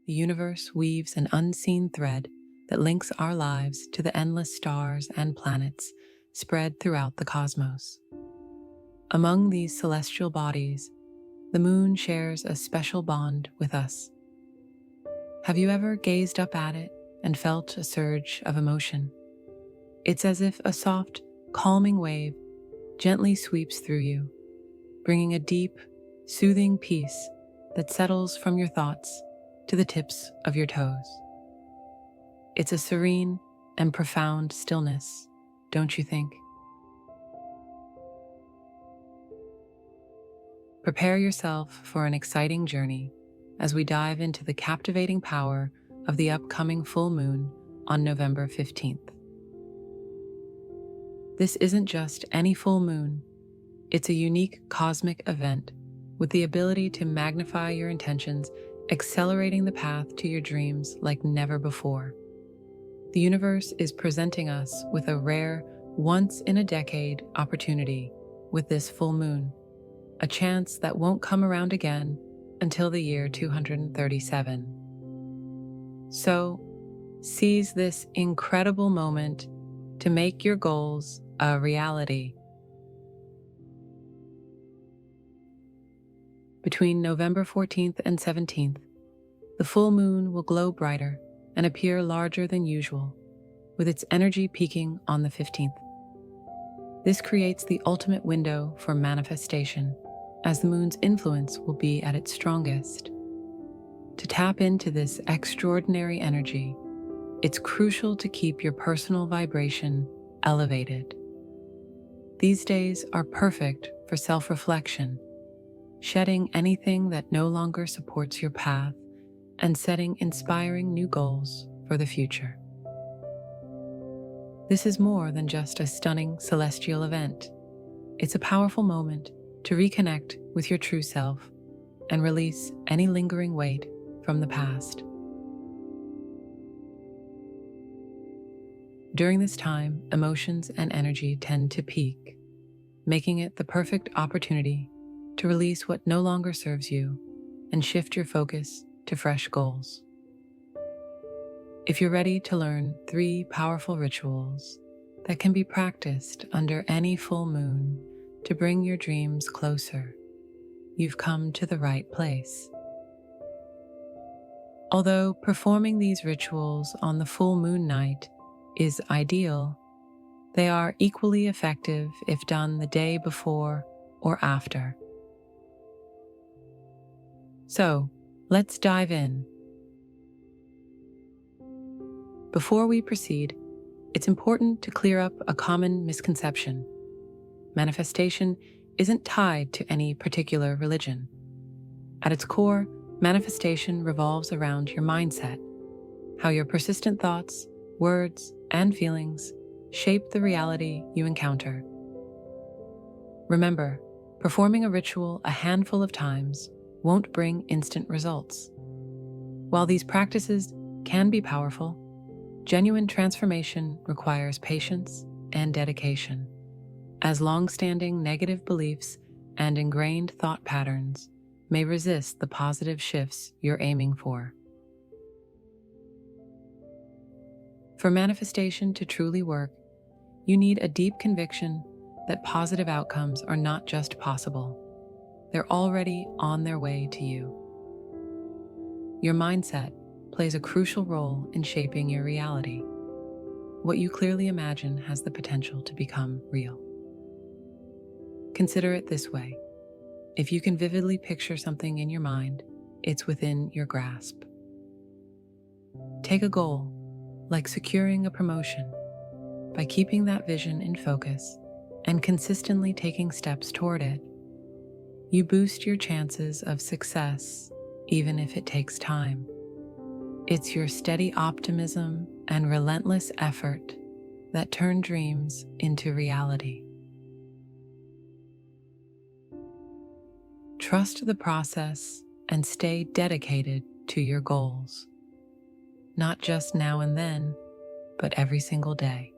the universe weaves an unseen thread that links our lives to the endless stars and planets spread throughout the cosmos. Among these celestial bodies, the moon shares a special bond with us. Have you ever gazed up at it and felt a surge of emotion? It's as if a soft, calming wave gently sweeps through you, bringing a deep, soothing peace that settles from your thoughts to the tips of your toes. It's a serene and profound stillness, don't you think? Prepare yourself for an exciting journey as we dive into the captivating power of the upcoming full moon on November 15th. This isn't just any full moon, it's a unique cosmic event with the ability to magnify your intentions, accelerating the path to your dreams like never before. The universe is presenting us with a rare, once-in-a-decade opportunity with this full moon, a chance that won't come around again until the year 237. So, seize this incredible moment to make your goals a reality. Between November 14th and 17th, the full moon will glow brighter and appear larger than usual, with its energy peaking on the 15th. This creates the ultimate window for manifestation, as the moon's influence will be at its strongest. To tap into this extraordinary energy, it's crucial to keep your personal vibration elevated. These days are perfect for self-reflection, shedding anything that no longer supports your path and setting inspiring new goals for the future. This is more than just a stunning celestial event. It's a powerful moment to reconnect with your true self and release any lingering weight from the past. During this time, emotions and energy tend to peak, making it the perfect opportunity to release what no longer serves you and shift your focus to fresh goals. If you're ready to learn 3 powerful rituals that can be practiced under any full moon to bring your dreams closer, you've come to the right place. Although performing these rituals on the full moon night is ideal, they are equally effective if done the day before or after. So, let's dive in. Before we proceed, it's important to clear up a common misconception. Manifestation isn't tied to any particular religion. At its core, manifestation revolves around your mindset, how your persistent thoughts, words, and feelings shape the reality you encounter. Remember, performing a ritual a handful of times won't bring instant results. While these practices can be powerful, genuine transformation requires patience and dedication, as long-standing negative beliefs and ingrained thought patterns may resist the positive shifts you're aiming for. For manifestation to truly work, you need a deep conviction that positive outcomes are not just possible, they're already on their way to you. Your mindset plays a crucial role in shaping your reality. What you clearly imagine has the potential to become real. Consider it this way. If you can vividly picture something in your mind, it's within your grasp. Take a goal, like securing a promotion. By keeping that vision in focus and consistently taking steps toward it, you boost your chances of success, even if it takes time. It's your steady optimism and relentless effort that turn dreams into reality. Trust the process and stay dedicated to your goals. Not just now and then, but every single day.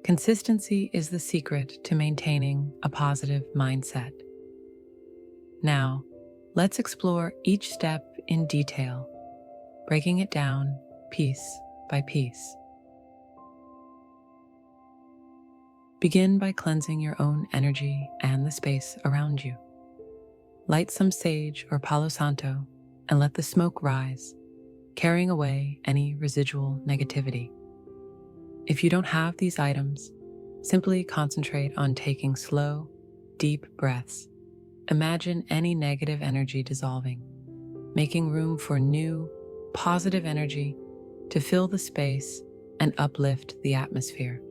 Consistency is the secret to maintaining a positive mindset. Now, let's explore each step in detail breaking it down piece by piece. Begin by cleansing your own energy and the space around you. Light some sage or Palo Santo and let the smoke rise, carrying away any residual negativity. If you don't have these items, simply concentrate on taking slow, deep breaths. Imagine any negative energy dissolving, making room for new, positive energy to fill the space and uplift the atmosphere.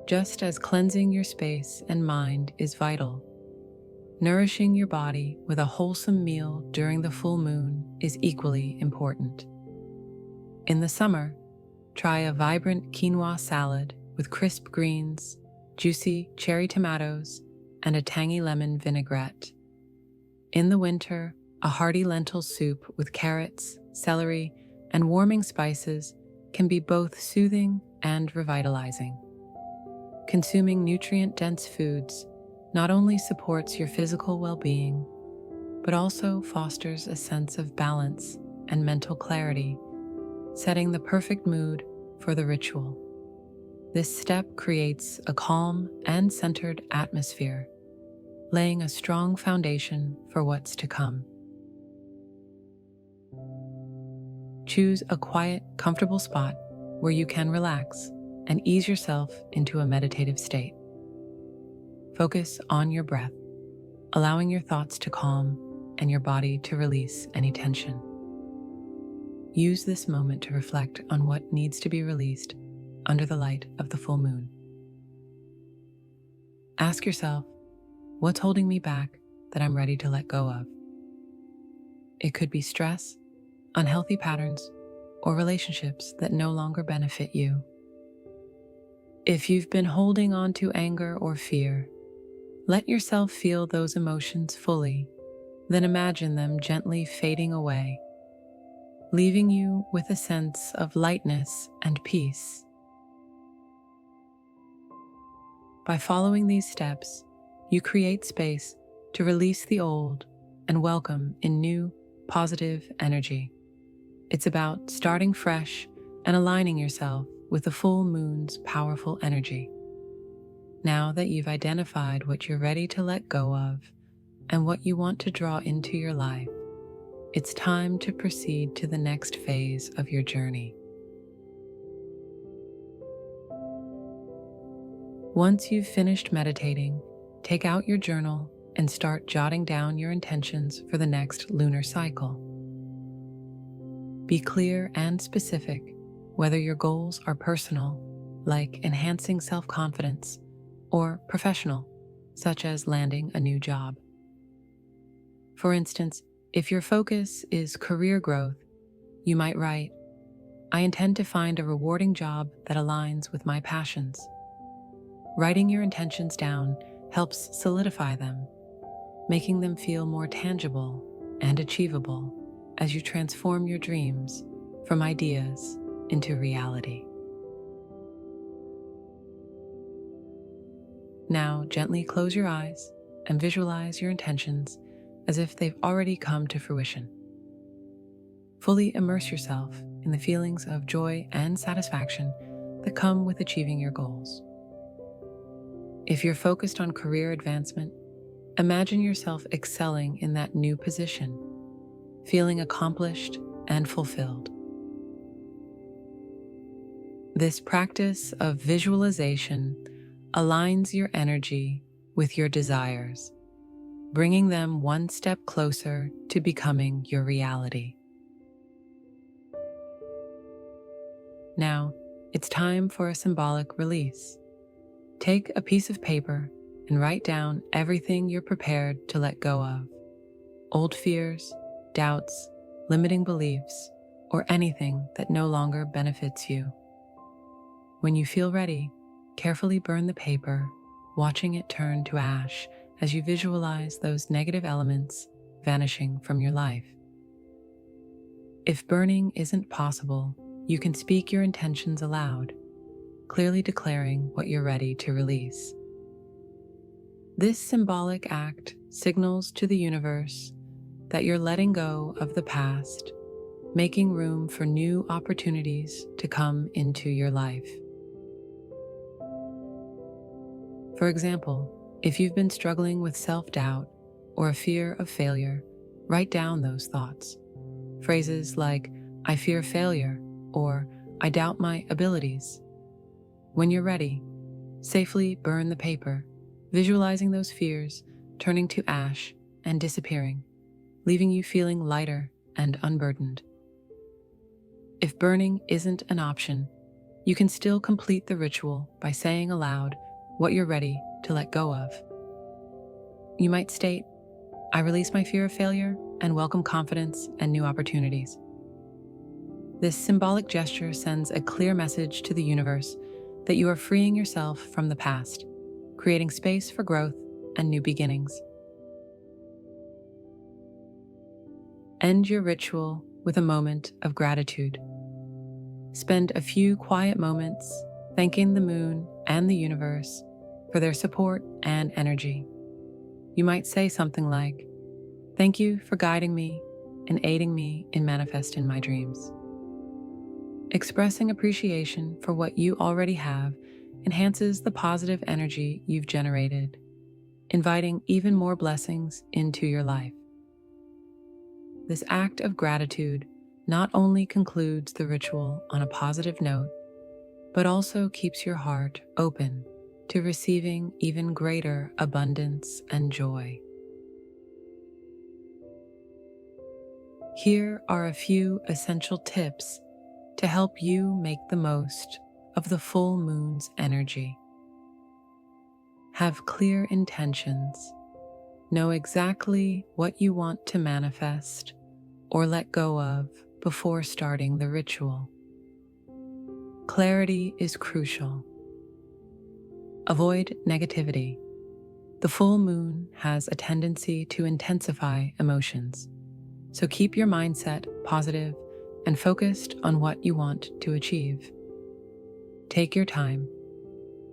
Just as cleansing your space and mind is vital, nourishing your body with a wholesome meal during the full moon is equally important. In the summer, try a vibrant quinoa salad with crisp greens, juicy cherry tomatoes, and a tangy lemon vinaigrette. In the winter, a hearty lentil soup with carrots, celery, and warming spices can be both soothing and revitalizing. Consuming nutrient-dense foods not only supports your physical well-being, but also fosters a sense of balance and mental clarity, setting the perfect mood for the ritual. This step creates a calm and centered atmosphere, laying a strong foundation for what's to come. Choose a quiet, comfortable spot where you can relax and ease yourself into a meditative state. Focus on your breath, allowing your thoughts to calm and your body to release any tension. Use this moment to reflect on what needs to be released under the light of the full moon. Ask yourself, what's holding me back that I'm ready to let go of? It could be stress, unhealthy patterns, or relationships that no longer benefit you. If you've been holding on to anger or fear, let yourself feel those emotions fully, then imagine them gently fading away, leaving you with a sense of lightness and peace. By following these steps, you create space to release the old and welcome in new, positive energy. It's about starting fresh and aligning yourself with the full moon's powerful energy. Now that you've identified what you're ready to let go of and what you want to draw into your life, it's time to proceed to the next phase of your journey. Once you've finished meditating, take out your journal and start jotting down your intentions for the next lunar cycle. Be clear and specific whether your goals are personal, like enhancing self-confidence, or professional, such as landing a new job. For instance, if your focus is career growth, you might write, "I intend to find a rewarding job that aligns with my passions." Writing your intentions down helps solidify them, making them feel more tangible and achievable as you transform your dreams from ideas into reality. Now, gently close your eyes and visualize your intentions as if they've already come to fruition. Fully immerse yourself in the feelings of joy and satisfaction that come with achieving your goals. If you're focused on career advancement, imagine yourself excelling in that new position, feeling accomplished and fulfilled. This practice of visualization aligns your energy with your desires, bringing them one step closer to becoming your reality. Now, it's time for a symbolic release. Take a piece of paper and write down everything you're prepared to let go of. Old fears, doubts, limiting beliefs, or anything that no longer benefits you. When you feel ready, carefully burn the paper, watching it turn to ash as you visualize those negative elements vanishing from your life. If burning isn't possible, you can speak your intentions aloud, clearly declaring what you're ready to release. This symbolic act signals to the universe that you're letting go of the past, making room for new opportunities to come into your life. For example, if you've been struggling with self-doubt or a fear of failure, write down those thoughts. Phrases like, "I fear failure," or "I doubt my abilities." When you're ready, safely burn the paper, visualizing those fears turning to ash and disappearing, leaving you feeling lighter and unburdened. If burning isn't an option, you can still complete the ritual by saying aloud what you're ready to let go of. You might state, "I release my fear of failure and welcome confidence and new opportunities." This symbolic gesture sends a clear message to the universe that you are freeing yourself from the past, creating space for growth and new beginnings. End your ritual with a moment of gratitude. Spend a few quiet moments thanking the moon and the universe for their support and energy. You might say something like, "Thank you for guiding me and aiding me in manifesting my dreams." Expressing appreciation for what you already have enhances the positive energy you've generated, inviting even more blessings into your life. This act of gratitude not only concludes the ritual on a positive note, but also keeps your heart open to receiving even greater abundance and joy. Here are a few essential tips to help you make the most of the full moon's energy. Have clear intentions. Know exactly what you want to manifest or let go of before starting the ritual. Clarity is crucial. Avoid negativity. The full moon has a tendency to intensify emotions, so keep your mindset positive and focused on what you want to achieve. Take your time.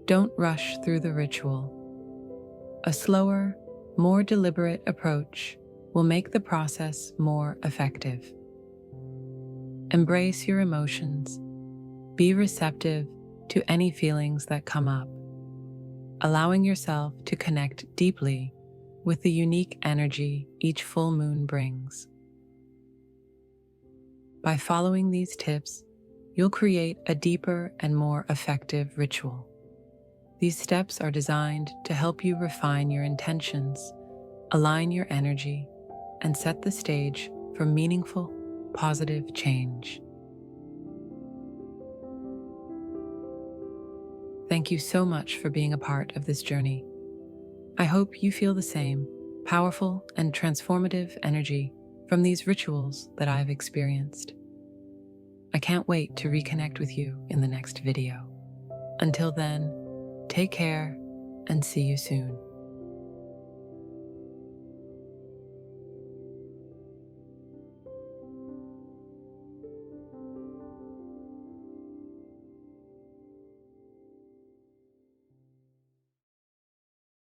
Don't rush through the ritual. A slower, more deliberate approach will make the process more effective. Embrace your emotions. Be receptive to any feelings that come up, allowing yourself to connect deeply with the unique energy each full moon brings. By following these tips, you'll create a deeper and more effective ritual. These steps are designed to help you refine your intentions, align your energy, and set the stage for meaningful, positive change. Thank you so much for being a part of this journey. I hope you feel the same powerful and transformative energy from these rituals that I've experienced. I can't wait to reconnect with you in the next video. Until then, take care and see you soon.